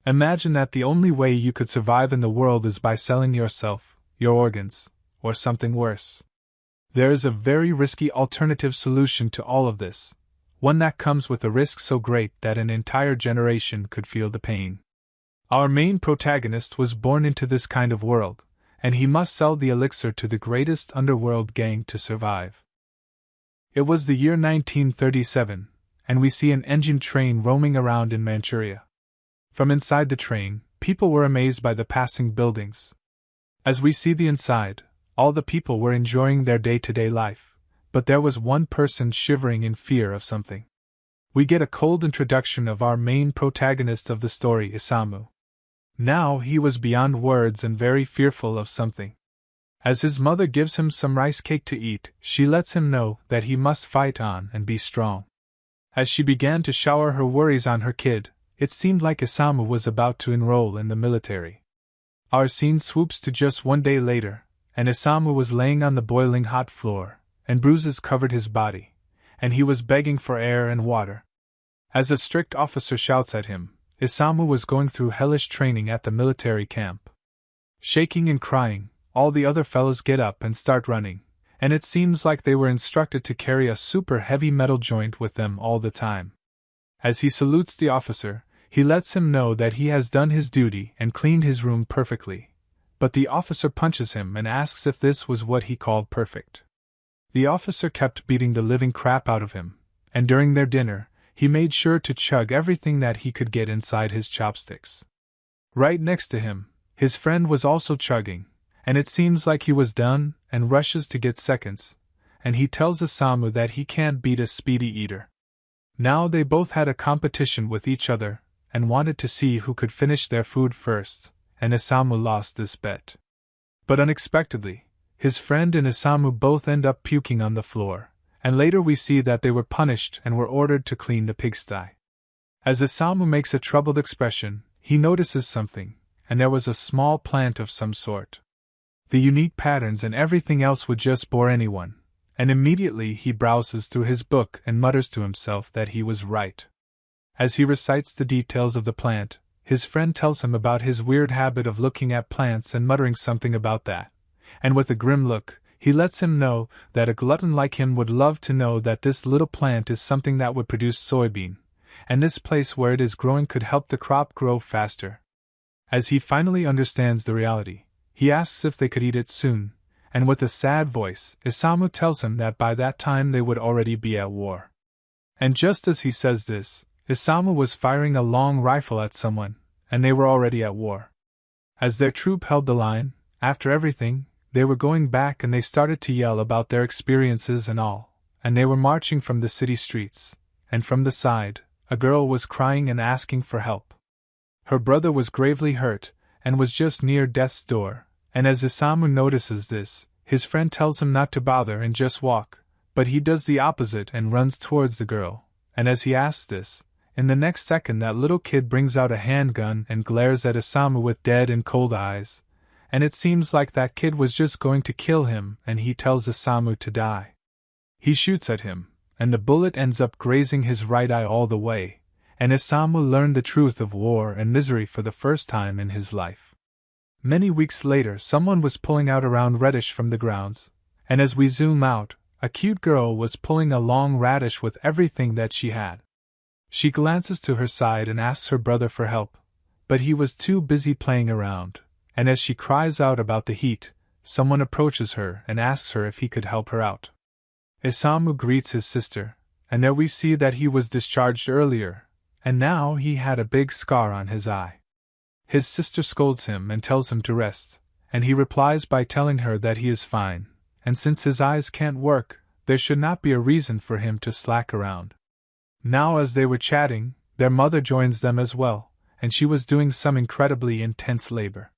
Imagine that the only way you could survive in the world is by selling yourself, your organs, or something worse. There is a very risky alternative solution to all of this, one that comes with a risk so great that an entire generation could feel the pain. Our main protagonist was born into this kind of world, and he must sell the elixir to the greatest underworld gang to survive. It was the year 1937, and we see an engine train roaming around in Manchuria. From inside the train, people were amazed by the passing buildings. As we see the inside, all the people were enjoying their day-to-day life, but there was one person shivering in fear of something. We get a cold introduction of our main protagonist of the story, Isamu. Now he was beyond words and very fearful of something. As his mother gives him some rice cake to eat, she lets him know that he must fight on and be strong. As she began to shower her worries on her kid, it seemed like Isamu was about to enroll in the military. Our scene swoops to just one day later, and Isamu was laying on the boiling hot floor, and bruises covered his body, and he was begging for air and water. As a strict officer shouts at him, Isamu was going through hellish training at the military camp. Shaking and crying, all the other fellows get up and start running, and it seems like they were instructed to carry a super heavy metal joint with them all the time. As he salutes the officer, he lets him know that he has done his duty and cleaned his room perfectly, but the officer punches him and asks if this was what he called perfect. The officer kept beating the living crap out of him, and during their dinner, he made sure to chug everything that he could get inside his chopsticks. Right next to him, his friend was also chugging, and it seems like he was done and rushes to get seconds, and he tells Isamu that he can't beat a speedy eater. Now they both had a competition with each other, and wanted to see who could finish their food first, and Isamu lost this bet. But unexpectedly, his friend and Isamu both end up puking on the floor, and later we see that they were punished and were ordered to clean the pigsty. As Isamu makes a troubled expression, he notices something, and there was a small plant of some sort. The unique patterns and everything else would just bore anyone, and immediately he browses through his book and mutters to himself that he was right. As he recites the details of the plant, his friend tells him about his weird habit of looking at plants and muttering something about that, and with a grim look, he lets him know that a glutton like him would love to know that this little plant is something that would produce soybean, and this place where it is growing could help the crop grow faster. As he finally understands the reality, he asks if they could eat it soon, and with a sad voice, Isamu tells him that by that time they would already be at war. And just as he says this, Isamu was firing a long rifle at someone, and they were already at war. As their troop held the line, after everything, they were going back and they started to yell about their experiences and all, and they were marching from the city streets, and from the side, a girl was crying and asking for help. Her brother was gravely hurt, and was just near death's door, and as Isamu notices this, his friend tells him not to bother and just walk, but he does the opposite and runs towards the girl, and as he asks this, in the next second that little kid brings out a handgun and glares at Isamu with dead and cold eyes, and it seems like that kid was just going to kill him, and he tells Isamu to die. He shoots at him, and the bullet ends up grazing his right eye all the way, and Isamu learned the truth of war and misery for the first time in his life. Many weeks later, someone was pulling out a round radish from the grounds, and as we zoom out, a cute girl was pulling a long radish with everything that she had. She glances to her side and asks her brother for help, but he was too busy playing around, and as she cries out about the heat, someone approaches her and asks her if he could help her out. Isamu greets his sister, and there we see that he was discharged earlier, and now he had a big scar on his eye. His sister scolds him and tells him to rest, and he replies by telling her that he is fine, and since his eyes can't work, there should not be a reason for him to slack around. Now as they were chatting, their mother joins them as well, and she was doing some incredibly intense labor.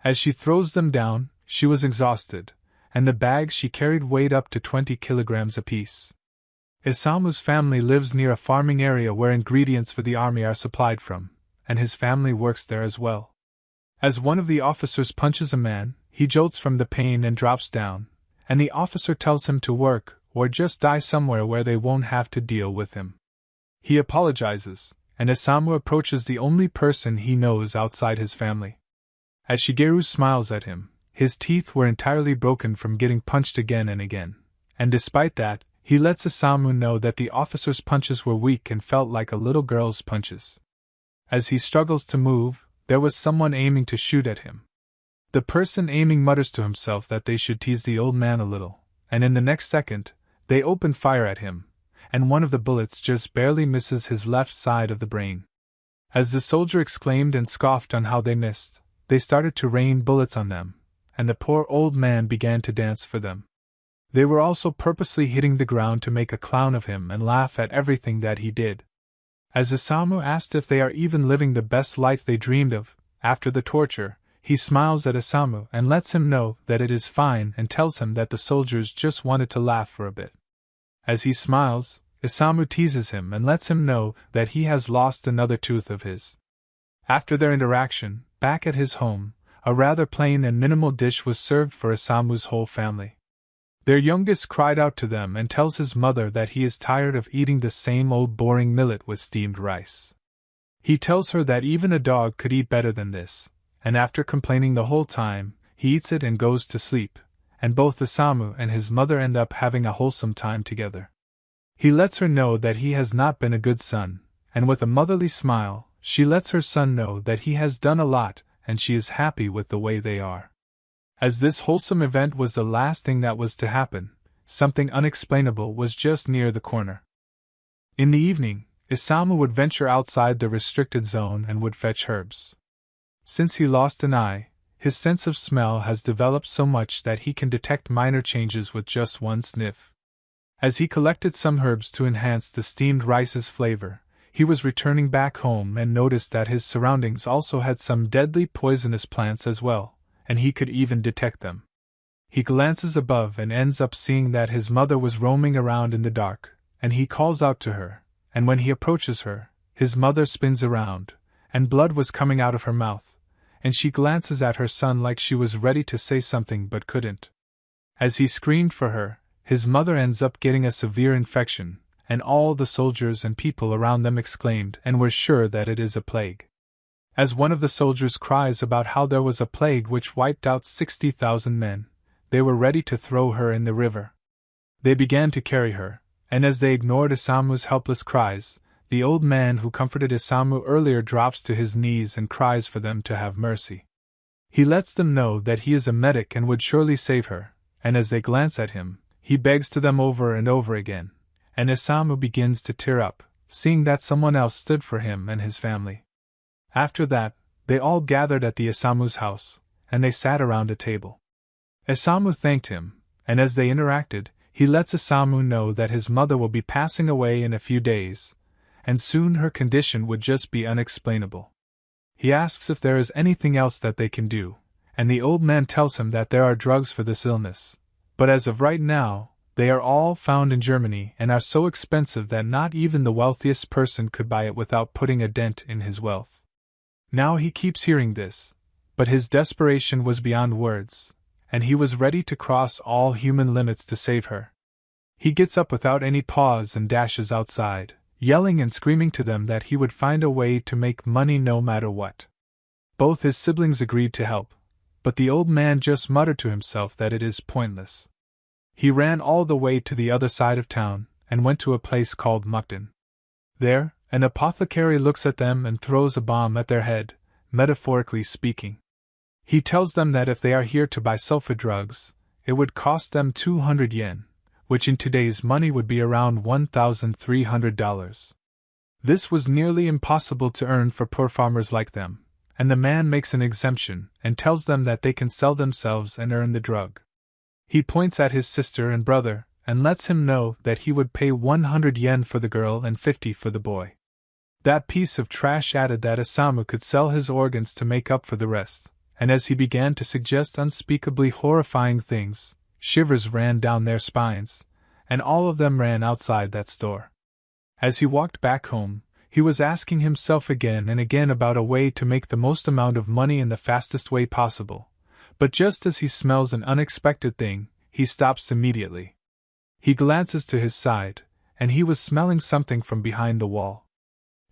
As she throws them down, she was exhausted, and the bags she carried weighed up to 20 kilograms apiece. Isamu's family lives near a farming area where ingredients for the army are supplied from, and his family works there as well. As one of the officers punches a man, he jolts from the pain and drops down, and the officer tells him to work, or just die somewhere where they won't have to deal with him. He apologizes, and Isamu approaches the only person he knows outside his family. As Shigeru smiles at him, his teeth were entirely broken from getting punched again and again, and despite that, he lets Isamu know that the officer's punches were weak and felt like a little girl's punches. As he struggles to move, there was someone aiming to shoot at him. The person aiming mutters to himself that they should tease the old man a little, and in the next second, they open fire at him, and one of the bullets just barely misses his left side of the brain. As the soldier exclaimed and scoffed on how they missed, they started to rain bullets on them, and the poor old man began to dance for them. They were also purposely hitting the ground to make a clown of him and laugh at everything that he did. As Isamu asked if they are even living the best life they dreamed of, after the torture, he smiles at Isamu and lets him know that it is fine and tells him that the soldiers just wanted to laugh for a bit. As he smiles, Isamu teases him and lets him know that he has lost another tooth of his. After their interaction, back at his home, a rather plain and minimal dish was served for Isamu's whole family. Their youngest cried out to them and tells his mother that he is tired of eating the same old boring millet with steamed rice. He tells her that even a dog could eat better than this, and after complaining the whole time, he eats it and goes to sleep, and both Isamu and his mother end up having a wholesome time together. He lets her know that he has not been a good son, and with a motherly smile, she lets her son know that he has done a lot and she is happy with the way they are. As this wholesome event was the last thing that was to happen, something unexplainable was just near the corner. In the evening, Isamu would venture outside the restricted zone and would fetch herbs. Since he lost an eye, his sense of smell has developed so much that he can detect minor changes with just one sniff. As he collected some herbs to enhance the steamed rice's flavor, he was returning back home and noticed that his surroundings also had some deadly poisonous plants as well, and he could even detect them. He glances above and ends up seeing that his mother was roaming around in the dark, and he calls out to her, and when he approaches her, his mother spins around, and blood was coming out of her mouth, and she glances at her son like she was ready to say something but couldn't. As he screamed for her, his mother ends up getting a severe infection, and all the soldiers and people around them exclaimed and were sure that it is a plague. As one of the soldiers cries about how there was a plague which wiped out 60,000 men, they were ready to throw her in the river. They began to carry her, and as they ignored Isamu's helpless cries, the old man who comforted Isamu earlier drops to his knees and cries for them to have mercy. He lets them know that he is a medic and would surely save her, and as they glance at him, he begs to them over and over again, and Isamu begins to tear up, seeing that someone else stood for him and his family. After that, they all gathered at the Isamu's house, and they sat around a table. Isamu thanked him, and as they interacted, he lets Isamu know that his mother will be passing away in a few days, and soon her condition would just be unexplainable. He asks if there is anything else that they can do, and the old man tells him that there are drugs for this illness, but as of right now, they are all found in Germany and are so expensive that not even the wealthiest person could buy it without putting a dent in his wealth. Now he keeps hearing this, but his desperation was beyond words, and he was ready to cross all human limits to save her. He gets up without any pause and dashes outside, yelling and screaming to them that he would find a way to make money no matter what. Both his siblings agreed to help, but the old man just muttered to himself that it is pointless. He ran all the way to the other side of town, and went to a place called Mukden. There, an apothecary looks at them and throws a bomb at their head, metaphorically speaking. He tells them that if they are here to buy sulfa drugs, it would cost them 200 yen, which in today's money would be around $1,300. This was nearly impossible to earn for poor farmers like them, and the man makes an exemption and tells them that they can sell themselves and earn the drug. He points at his sister and brother, and lets him know that he would pay 100 yen for the girl and 50 for the boy. That piece of trash added that Isamu could sell his organs to make up for the rest, and as he began to suggest unspeakably horrifying things, shivers ran down their spines, and all of them ran outside that store. As he walked back home, he was asking himself again and again about a way to make the most amount of money in the fastest way possible, but just as he smells an unexpected thing, he stops immediately. He glances to his side, and he was smelling something from behind the wall.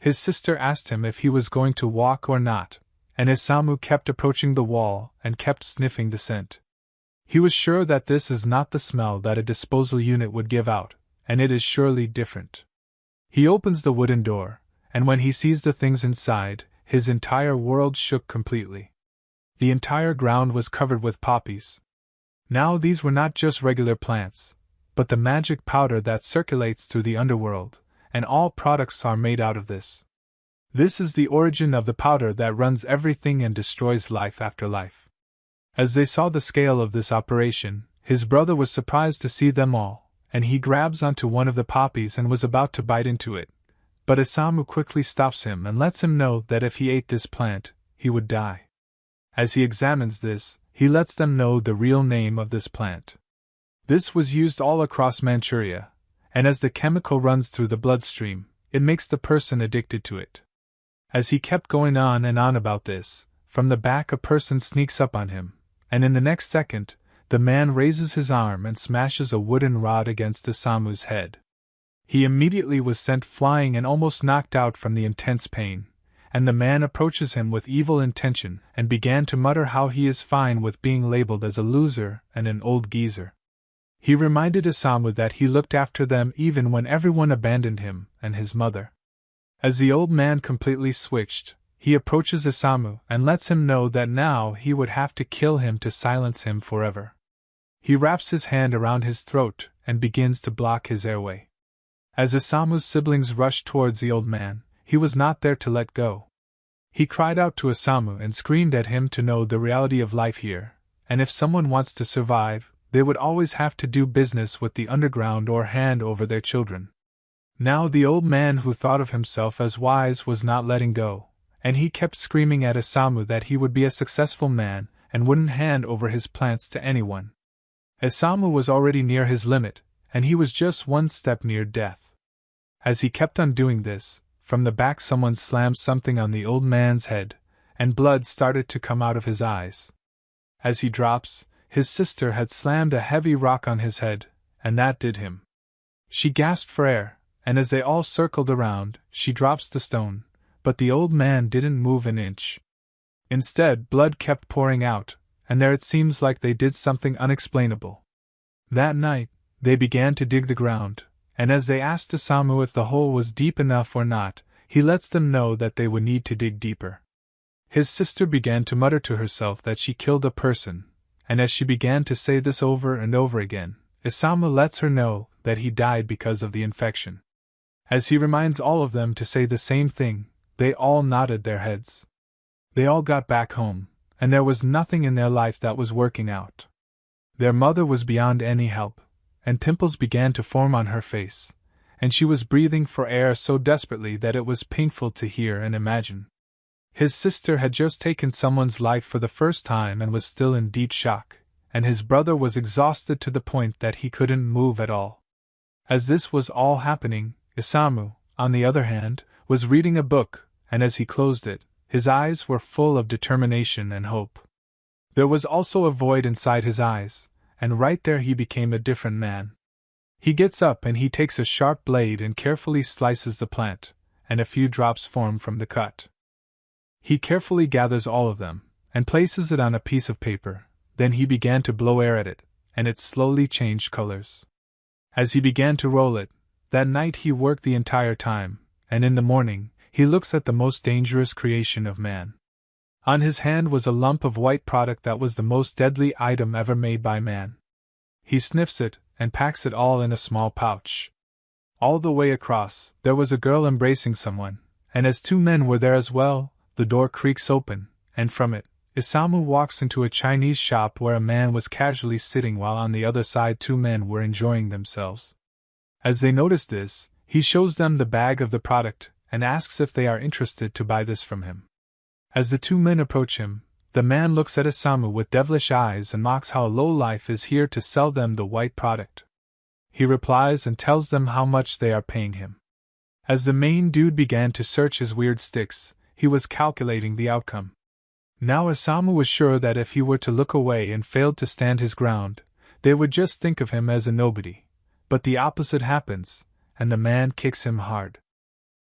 His sister asked him if he was going to walk or not, and Isamu kept approaching the wall and kept sniffing the scent. He was sure that this is not the smell that a disposal unit would give out, and it is surely different. He opens the wooden door, and when he sees the things inside, his entire world shook completely. The entire ground was covered with poppies. Now these were not just regular plants, but the magic powder that circulates through the underworld, and all products are made out of this. This is the origin of the powder that runs everything and destroys life after life. As they saw the scale of this operation, his brother was surprised to see them all, and he grabs onto one of the poppies and was about to bite into it. But Isamu quickly stops him and lets him know that if he ate this plant, he would die. As he examines this, he lets them know the real name of this plant. This was used all across Manchuria, and as the chemical runs through the bloodstream, it makes the person addicted to it. As he kept going on and on about this, from the back a person sneaks up on him, and in the next second, the man raises his arm and smashes a wooden rod against Isamu's head. He immediately was sent flying and almost knocked out from the intense pain, and the man approaches him with evil intention and began to mutter how he is fine with being labeled as a loser and an old geezer. He reminded Isamu that he looked after them even when everyone abandoned him and his mother. As the old man completely switched, he approaches Isamu and lets him know that now he would have to kill him to silence him forever. He wraps his hand around his throat and begins to block his airway. As Isamu's siblings rushed towards the old man, he was not there to let go. He cried out to Isamu and screamed at him to know the reality of life here, and if someone wants to survive, they would always have to do business with the underground or hand over their children. Now the old man who thought of himself as wise was not letting go, and he kept screaming at Isamu that he would be a successful man and wouldn't hand over his plants to anyone. Isamu was already near his limit, and he was just one step near death. As he kept on doing this, from the back someone slammed something on the old man's head, and blood started to come out of his eyes. As he drops, his sister had slammed a heavy rock on his head, and that did him. She gasped for air, and as they all circled around, she drops the stone, but the old man didn't move an inch. Instead, blood kept pouring out, and there it seems like they did something unexplainable. That night, they began to dig the ground, and as they asked Isamu if the hole was deep enough or not, he lets them know that they would need to dig deeper. His sister began to mutter to herself that she killed a person, and as she began to say this over and over again, Isamu lets her know that he died because of the infection. As he reminds all of them to say the same thing, they all nodded their heads. They all got back home, and there was nothing in their life that was working out. Their mother was beyond any help, and pimples began to form on her face, and she was breathing for air so desperately that it was painful to hear and imagine. His sister had just taken someone's life for the first time and was still in deep shock, and his brother was exhausted to the point that he couldn't move at all. As this was all happening, Isamu, on the other hand, was reading a book, and as he closed it, his eyes were full of determination and hope. There was also a void inside his eyes, and right there he became a different man. He gets up and he takes a sharp blade and carefully slices the plant, and a few drops form from the cut. He carefully gathers all of them, and places it on a piece of paper, then he began to blow air at it, and it slowly changed colors. As he began to roll it, that night he worked the entire time, and in the morning, he looks at the most dangerous creation of man. On his hand was a lump of white product that was the most deadly item ever made by man. He sniffs it, and packs it all in a small pouch. All the way across, there was a girl embracing someone, and as two men were there as well, the door creaks open, and from it, Isamu walks into a Chinese shop where a man was casually sitting while on the other side two men were enjoying themselves. As they notice this, he shows them the bag of the product, and asks if they are interested to buy this from him. As the two men approach him, the man looks at Isamu with devilish eyes and mocks how a lowlife is here to sell them the white product. He replies and tells them how much they are paying him. As the main dude began to search his weird sticks, he was calculating the outcome. Now Isamu was sure that if he were to look away and failed to stand his ground, they would just think of him as a nobody. But the opposite happens, and the man kicks him hard.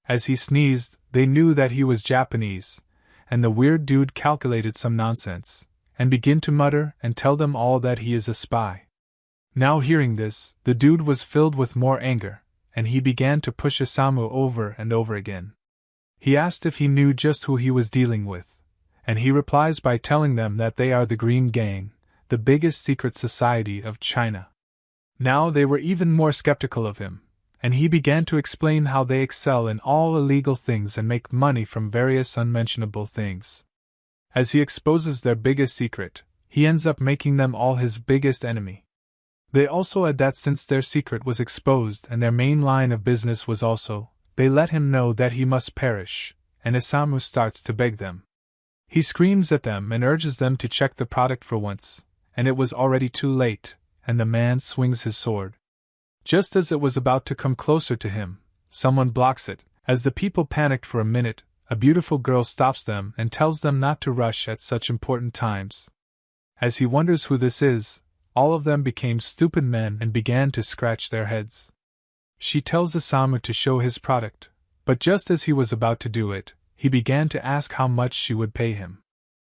As he sneezed, they knew that he was Japanese, and the weird dude calculated some nonsense, and began to mutter and tell them all that he is a spy. Now hearing this, the dude was filled with more anger, and he began to push Isamu over and over again. He asked if he knew just who he was dealing with, and he replies by telling them that they are the Green Gang, the biggest secret society of China. Now they were even more skeptical of him, and he began to explain how they excel in all illegal things and make money from various unmentionable things. As he exposes their biggest secret, he ends up making them all his biggest enemy. They also add that since their secret was exposed and their main line of business was also, they let him know that he must perish, and Isamu starts to beg them. He screams at them and urges them to check the product for once, and it was already too late, and the man swings his sword. Just as it was about to come closer to him, someone blocks it. As the people panicked for a minute, a beautiful girl stops them and tells them not to rush at such important times. As he wonders who this is, all of them became stupid men and began to scratch their heads. She tells Isamu to show his product, but just as he was about to do it, he began to ask how much she would pay him.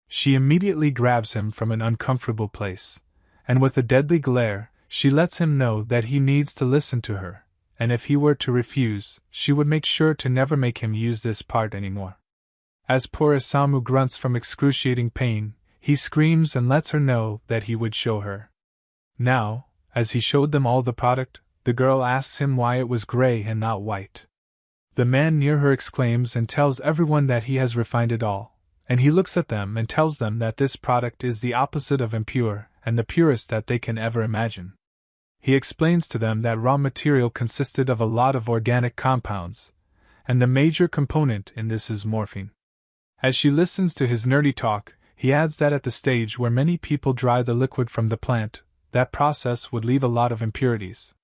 She immediately grabs him from an uncomfortable place, and with a deadly glare, she lets him know that he needs to listen to her, and if he were to refuse, she would make sure to never make him use this part anymore. As poor Isamu grunts from excruciating pain, he screams and lets her know that he would show her. Now, as he showed them all the product, the girl asks him why it was gray and not white. The man near her exclaims and tells everyone that he has refined it all, and he looks at them and tells them that this product is the opposite of impure and the purest that they can ever imagine. He explains to them that raw material consisted of a lot of organic compounds, and the major component in this is morphine. As she listens to his nerdy talk, he adds that at the stage where many people dry the liquid from the plant, that process would leave a lot of impurities.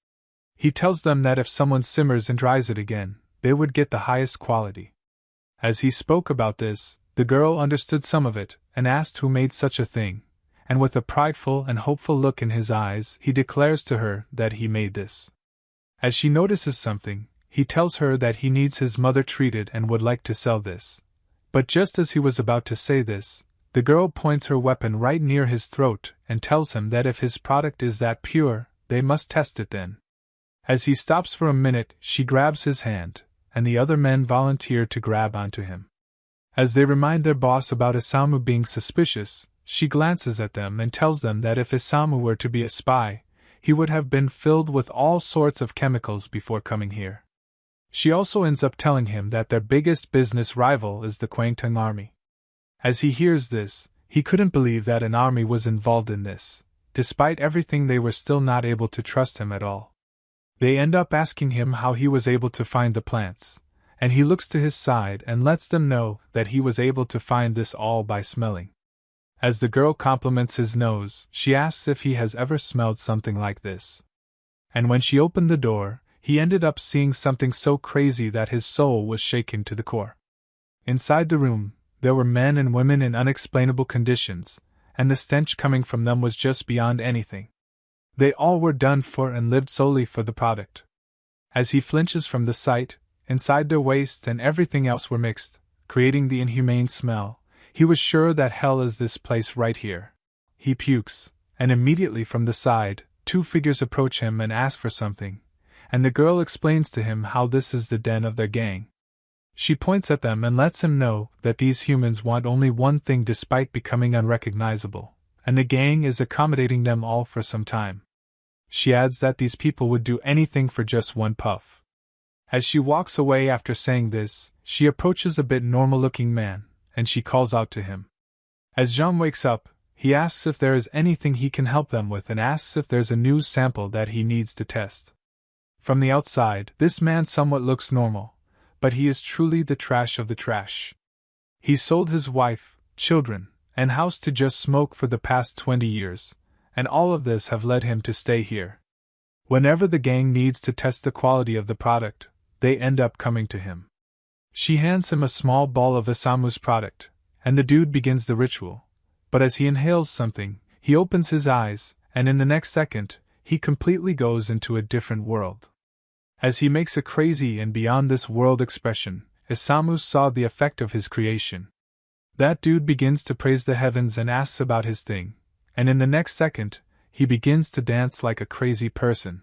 He tells them that if someone simmers and dries it again, they would get the highest quality. As he spoke about this, the girl understood some of it, and asked who made such a thing, and with a prideful and hopeful look in his eyes, he declares to her that he made this. As she notices something, he tells her that he needs his mother treated and would like to sell this. But just as he was about to say this, the girl points her weapon right near his throat and tells him that if his product is that pure, they must test it then. As he stops for a minute, she grabs his hand, and the other men volunteer to grab onto him. As they remind their boss about Isamu being suspicious, she glances at them and tells them that if Isamu were to be a spy, he would have been filled with all sorts of chemicals before coming here. She also ends up telling him that their biggest business rival is the Quailty army. As he hears this, he couldn't believe that an army was involved in this. Despite everything, they were still not able to trust him at all. They end up asking him how he was able to find the plants, and he looks to his side and lets them know that he was able to find this all by smelling. As the girl compliments his nose, she asks if he has ever smelled something like this. And when she opened the door, he ended up seeing something so crazy that his soul was shaken to the core. Inside the room, there were men and women in unexplainable conditions, and the stench coming from them was just beyond anything. They all were done for and lived solely for the product. As he flinches from the sight, inside their waste and everything else were mixed, creating the inhumane smell. He was sure that hell is this place right here. He pukes, and immediately from the side, two figures approach him and ask for something, and the girl explains to him how this is the den of their gang. She points at them and lets him know that these humans want only one thing despite becoming unrecognizable, and the gang is accommodating them all for some time. She adds that these people would do anything for just one puff. As she walks away after saying this, she approaches a bit normal-looking man, and she calls out to him. As Jean wakes up, he asks if there is anything he can help them with and asks if there's a new sample that he needs to test. From the outside, this man somewhat looks normal, but he is truly the trash of the trash. He sold his wife, children, and house to just smoke for the past 20 years, and all of this have led him to stay here. Whenever the gang needs to test the quality of the product, they end up coming to him. She hands him a small ball of Isamu's product, and the dude begins the ritual, but as he inhales something, he opens his eyes, and in the next second, he completely goes into a different world. As he makes a crazy and beyond this world expression, Isamu saw the effect of his creation. That dude begins to praise the heavens and asks about his thing, and in the next second, he begins to dance like a crazy person.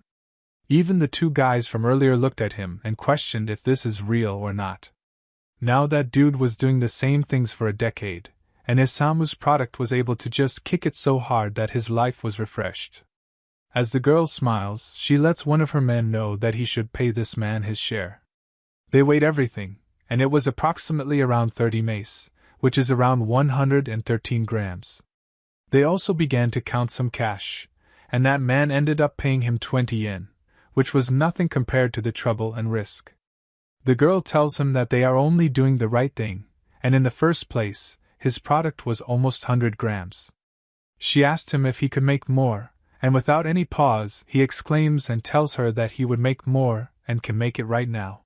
Even the two guys from earlier looked at him and questioned if this is real or not. Now that dude was doing the same things for a decade, and Isamu's product was able to just kick it so hard that his life was refreshed. As the girl smiles, she lets one of her men know that he should pay this man his share. They weighed everything, and it was approximately around 30 mace, which is around 113 grams. They also began to count some cash, and that man ended up paying him 20 yen, which was nothing compared to the trouble and risk. The girl tells him that they are only doing the right thing, and in the first place, his product was almost 100 grams. She asked him if he could make more, and without any pause, he exclaims and tells her that he would make more and can make it right now.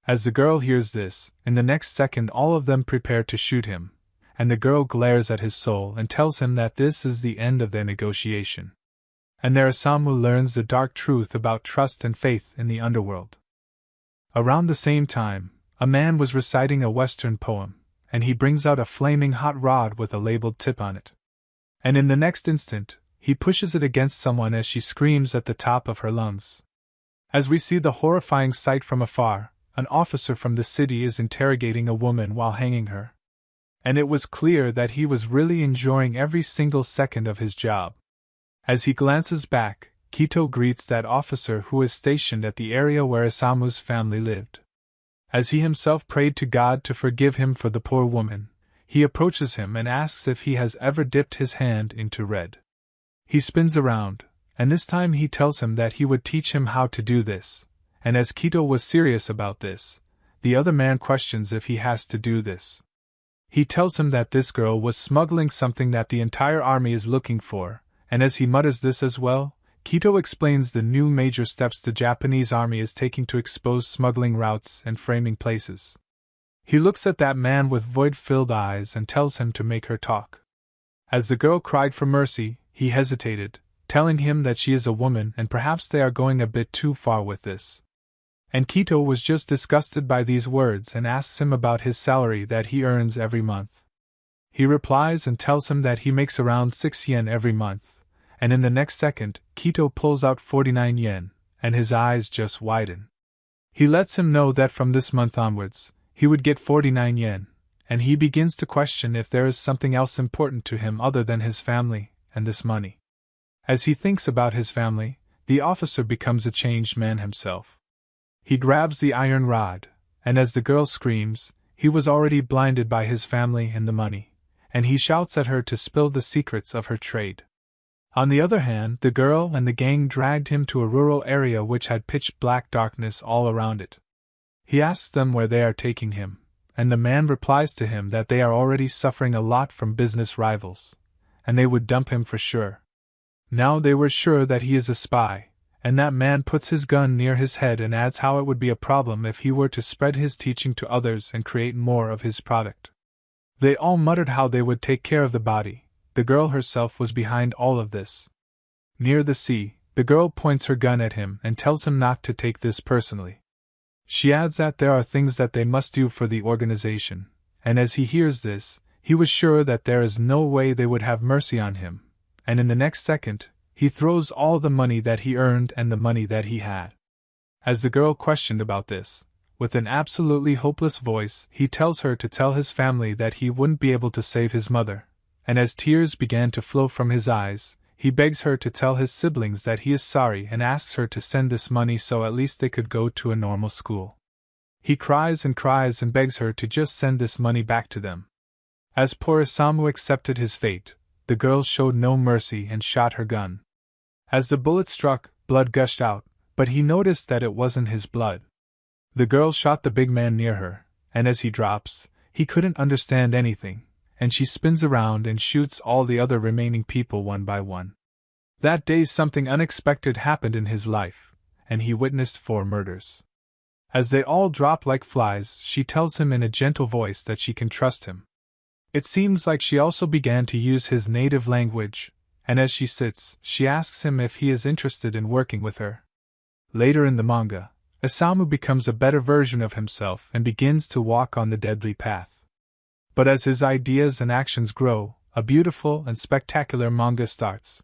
As the girl hears this, in the next second all of them prepare to shoot him, and the girl glares at his soul and tells him that this is the end of their negotiation. And there Isamu learns the dark truth about trust and faith in the underworld. Around the same time, a man was reciting a Western poem, and he brings out a flaming hot rod with a labeled tip on it. And in the next instant, he pushes it against someone as she screams at the top of her lungs. As we see the horrifying sight from afar, an officer from the city is interrogating a woman while hanging her. And it was clear that he was really enjoying every single second of his job. As he glances back, Kito greets that officer who is stationed at the area where Isamu's family lived. As he himself prayed to God to forgive him for the poor woman, he approaches him and asks if he has ever dipped his hand into red. He spins around, and this time he tells him that he would teach him how to do this, and as Kito was serious about this, the other man questions if he has to do this. He tells him that this girl was smuggling something that the entire army is looking for, and as he mutters this as well, Kito explains the new major steps the Japanese army is taking to expose smuggling routes and framing places. He looks at that man with void-filled eyes and tells him to make her talk. As the girl cried for mercy, he hesitated, telling him that she is a woman and perhaps they are going a bit too far with this. And Kito was just disgusted by these words and asks him about his salary that he earns every month. He replies and tells him that he makes around 6 yen every month, and in the next second, Kito pulls out 49 yen, and his eyes just widen. He lets him know that from this month onwards, he would get 49 yen, and he begins to question if there is something else important to him other than his family and this money. As he thinks about his family, the officer becomes a changed man himself. He grabs the iron rod, and as the girl screams, he was already blinded by his family and the money, and he shouts at her to spill the secrets of her trade. On the other hand, the girl and the gang dragged him to a rural area which had pitch-black darkness all around it. He asks them where they are taking him, and the man replies to him that they are already suffering a lot from business rivals, and they would dump him for sure. Now they were sure that he is a spy, and that man puts his gun near his head and adds how it would be a problem if he were to spread his teaching to others and create more of his product. They all muttered how they would take care of the body. The girl herself was behind all of this. Near the sea, the girl points her gun at him and tells him not to take this personally. She adds that there are things that they must do for the organization, and as he hears this, he was sure that there is no way they would have mercy on him, and in the next second, he throws all the money that he earned and the money that he had. As the girl questioned about this, with an absolutely hopeless voice, he tells her to tell his family that he wouldn't be able to save his mother. And as tears began to flow from his eyes, he begs her to tell his siblings that he is sorry and asks her to send this money so at least they could go to a normal school. He cries and begs her to just send this money back to them. As poor Isamu accepted his fate, the girl showed no mercy and shot her gun. As the bullet struck, blood gushed out, but he noticed that it wasn't his blood. The girl shot the big man near her, and as he drops, he couldn't understand anything. And she spins around and shoots all the other remaining people one by one. That day something unexpected happened in his life, and he witnessed 4 murders. As they all drop like flies, she tells him in a gentle voice that she can trust him. It seems like she also began to use his native language, and as she sits, she asks him if he is interested in working with her. Later in the manga, Isamu becomes a better version of himself and begins to walk on the deadly path. But as his ideas and actions grow, a beautiful and spectacular manga starts.